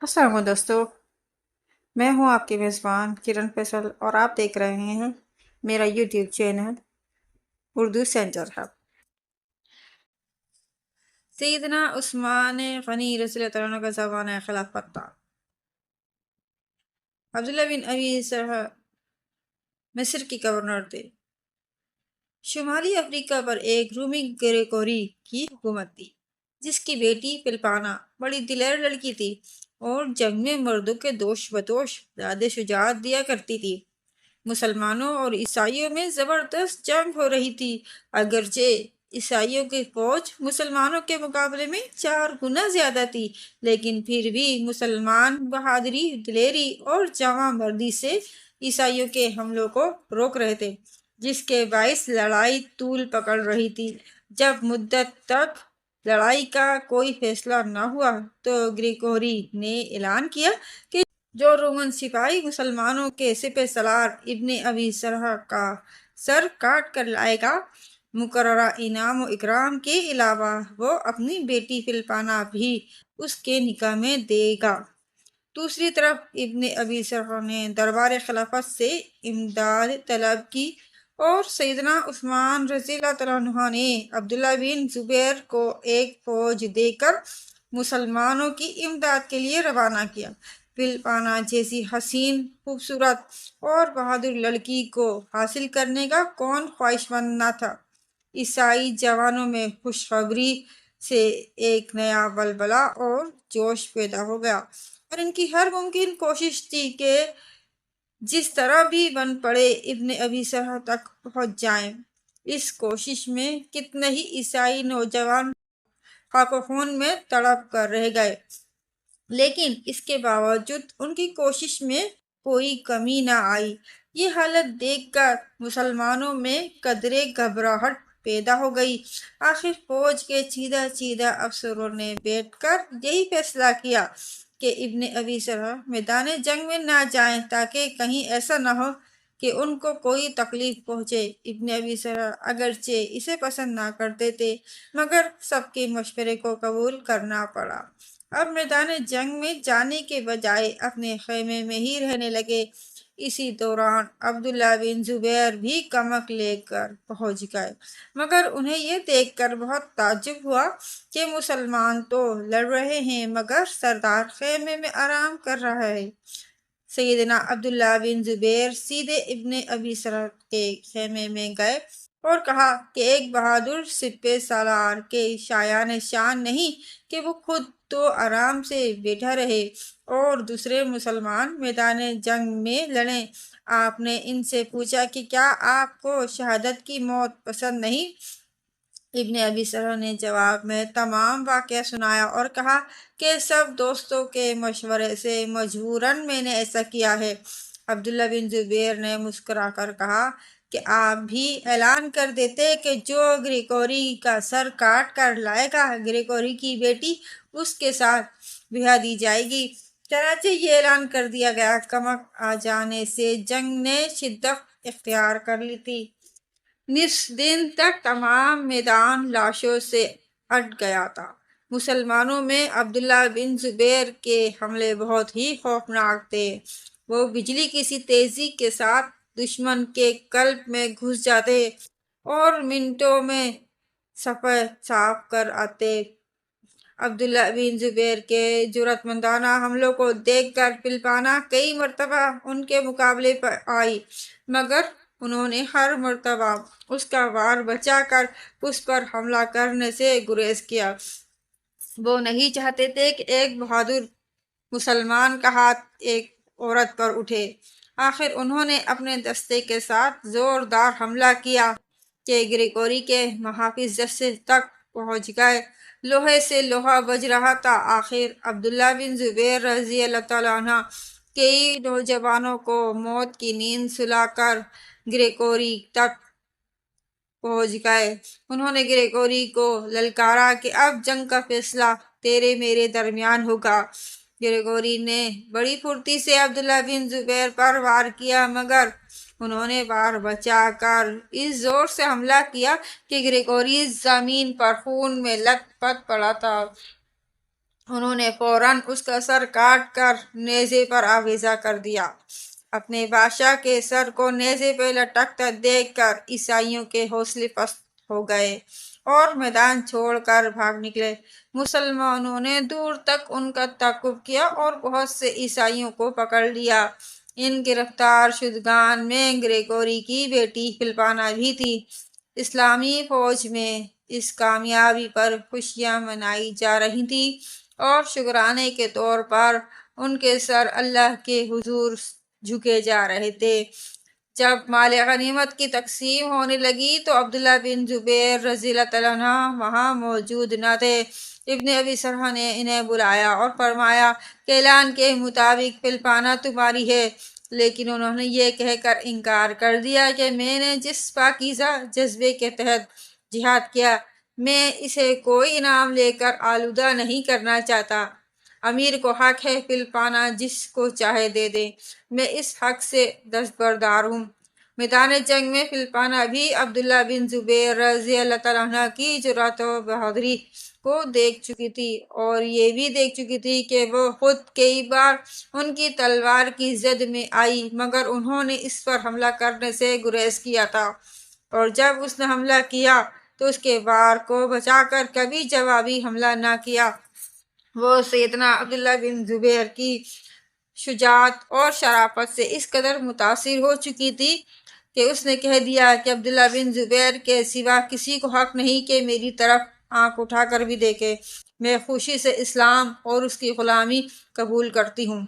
السلام علیکم دوستو، میں ہوں آپ کی میزبان کرن فیصل اور آپ دیکھ رہے ہیں میرا YouTube channel Urdu centre hub. سیدنا عثمان غنی رضی اللہ عنہ کا زمانہ خلافت تھا۔ عبداللہ بن ابی سرح مصر کی گورنر تھے۔ شمالی افریقہ پر ایک رومی گریگوری کی حکومت تھی، جس کی بیٹی فلپانا بڑی دلیر لڑکی تھی اور جنگ میں مردوں کے دوش بدوش زیادہ شجاعت دیا کرتی تھی۔ مسلمانوں اور عیسائیوں میں زبردست جنگ ہو رہی تھی، اگرچہ عیسائیوں کی فوج مسلمانوں کے مقابلے میں 4 گنا زیادہ تھی، لیکن پھر بھی مسلمان بہادری، دلیری اور جواں مردی سے عیسائیوں کے حملوں کو روک رہے تھے، جس کے باعث لڑائی طول پکڑ رہی تھی۔ جب مدت تک لڑائی کا کوئی فیصلہ نہ ہوا تو گریگوری نے اعلان کیا کہ جو رومن سپاہی مسلمانوں کے سپہ سالار ابن ابی سرح کا سر کاٹ کر لائے گا، مقررہ انعام و اکرام کے علاوہ وہ اپنی بیٹی فلپانا بھی اس کے نکاح میں دے گا۔ دوسری طرف ابن ابی سرح نے دربار خلافت سے امداد طلب کی اور سیدنا عثمان رضی اللہ عنہ نے عبداللہ بن زبیر کو ایک فوج دے کر مسلمانوں کی امداد کے لیے روانہ کیا۔ فلپانا جیسی حسین، خوبصورت اور بہادر لڑکی کو حاصل کرنے کا کون خواہش مند نہ تھا۔ عیسائی جوانوں میں خوشخبری سے ایک نیا ولولہ اور جوش پیدا ہو گیا، اور ان کی ہر ممکن کوشش تھی کہ جس طرح بھی بن پڑے ابن ابی سرح تک پہنچ جائیں۔ اس کوشش میں کتنے ہی عیسائی نوجوان خاک و خون میں تڑپ کر رہ گئے، لیکن اس کے باوجود ان کی کوشش میں کوئی کمی نہ آئی۔ یہ حالت دیکھ کر مسلمانوں میں قدرے گھبراہٹ پیدا ہو گئی۔ آخر فوج کے چیدہ افسروں نے بیٹھ کر یہی فیصلہ کیا کہ ابن ابی سرح میدان جنگ میں نہ جائیں، تاکہ کہیں ایسا نہ ہو کہ ان کو کوئی تکلیف پہنچے۔ ابن ابی سرح اگرچہ اسے پسند نہ کرتے تھے، مگر سب کے مشورے کو قبول کرنا پڑا۔ اب میدان جنگ میں جانے کے بجائے اپنے خیمے میں ہی رہنے لگے۔ اسی دوران عبداللہ بن زبیر بھی کمک لے کر پہنچ گئے، مگر انہیں یہ دیکھ کر بہت تعجب ہوا کہ مسلمان تو لڑ رہے ہیں مگر سردار خیمے میں آرام کر رہا ہے۔ سیدنا عبداللہ بن زبیر سیدھے ابن ابی سرح کے خیمے میں گئے اور کہا کہ ایک بہادر سپہ سالار کے شایان شان نہیں کہ وہ خود تو آرام سے بیٹھا رہے اور دوسرے مسلمان میدان جنگ میں لڑیں۔ آپ نے ان سے پوچھا کہ کیا آپ کو شہادت کی موت پسند نہیں؟ ابن ابی سرح نے جواب میں تمام واقعہ سنایا اور کہا کہ سب دوستوں کے مشورے سے مجبوراً میں نے ایسا کیا ہے۔ عبداللہ بن زبیر نے مسکرا کر کہا کہ آپ بھی اعلان کر دیتے کہ جو گریگوری کا سر کاٹ کر لائے گا، گریگوری کی بیٹی اس کے ساتھ بیاہ دی جائے گی۔ چنانچہ یہ اعلان کر دیا گیا۔ کمک آ جانے سے جنگ نے شدت اختیار کر لی تھی۔ نصف دن تک تمام میدان لاشوں سے اٹ گیا تھا۔ مسلمانوں میں عبداللہ بن زبیر کے حملے بہت ہی خوفناک تھے۔ وہ بجلی کی سی تیزی کے ساتھ دشمن کے قلب میں گھس جاتے اور منٹوں میں صفحہ صاف کر آتے۔ عبداللہ بن زبیر کے جرأت مندانہ حملوں کو دیکھ کر فلپانا کئی مرتبہ ان کے مقابلے پر آئی، مگر انہوں نے ہر مرتبہ اس کا وار بچا کر اس پر حملہ کرنے سے گریز کیا۔ وہ نہیں چاہتے تھے کہ ایک بہادر مسلمان کا ہاتھ ایک عورت پر اٹھے۔ آخر انہوں نے اپنے دستے کے ساتھ زوردار حملہ کیا کہ گریگوری کے محافظ دستے تک پہنچ گئے۔ لوہے سے لوہا بج رہا تھا۔ آخر عبداللہ بن زبیر رضی اللہ عنہ کئی نوجوانوں کو موت کی نیند سلا کر گریگوری تک پہنچ گئے۔ انہوں نے گریگوری کو للکارا کہ اب جنگ کا فیصلہ تیرے میرے درمیان ہوگا۔ گریگوری نے بڑی پھرتی سے عبداللہ بن زبیر پر وار کیا، مگر انہوں نے وار بچا کر اس زور سے حملہ کیا کہ گریگوری زمین پر خون میں لت پت پڑا تھا انہوں نے فوراً اس کا سر کاٹ کر نیزے پر آویزاں کر دیا۔ اپنے بادشاہ کے سر کو نیزے پہ لٹکتا دیکھ کر عیسائیوں کے حوصلے پست ہو گئے اور میدان چھوڑ کر بھاگ نکلے۔ مسلمانوں نے دور تک ان کا تعاقب کیا اور بہت سے عیسائیوں کو پکڑ لیا۔ ان گرفتار شدگان میں گریگوری کی بیٹی فلپانا بھی تھی۔ اسلامی فوج میں اس کامیابی پر خوشیاں منائی جا رہی تھیں اور شکرانے کے طور پر ان کے سر اللہ کے حضور جھکے جا رہے تھے۔ جب مال غنیمت کی تقسیم ہونے لگی تو عبداللہ بن زبیر رضی اللہ تعالیٰ عنہ وہاں موجود نہ تھے۔ ابن ابی سرح نے انہیں بلایا اور فرمایا کہ اعلان کے مطابق فلپانا تمہاری ہے، لیکن انہوں نے یہ کہہ کر انکار کر دیا کہ میں نے جس پاکیزہ جذبے کے تحت جہاد کیا، میں اسے کوئی انعام لے کر آلودہ نہیں کرنا چاہتا۔ امیر کو حق ہے فلپانا جس کو چاہے دے دے، میں اس حق سے دستبردار ہوں۔ میدان جنگ میں فلپانا بھی عبداللہ بن زبیر رضی اللہ تعالیٰ عنہ کی جرأت و بہادری کو دیکھ چکی تھی اور یہ بھی دیکھ چکی تھی کہ وہ خود کئی بار ان کی تلوار کی زد میں آئی، مگر انہوں نے اس پر حملہ کرنے سے گریز کیا تھا، اور جب اس نے حملہ کیا تو اس کے وار کو بچا کر کبھی جوابی حملہ نہ کیا۔ وہ سیدنا عبداللہ بن زبیر کی شجاعت اور شرافت سے اس قدر متاثر ہو چکی تھی کہ اس نے کہہ دیا کہ عبداللہ بن زبیر کے سوا کسی کو حق نہیں کہ میری طرف آنکھ اٹھا کر بھی دیکھے۔ میں خوشی سے اسلام اور اس کی غلامی قبول کرتی ہوں۔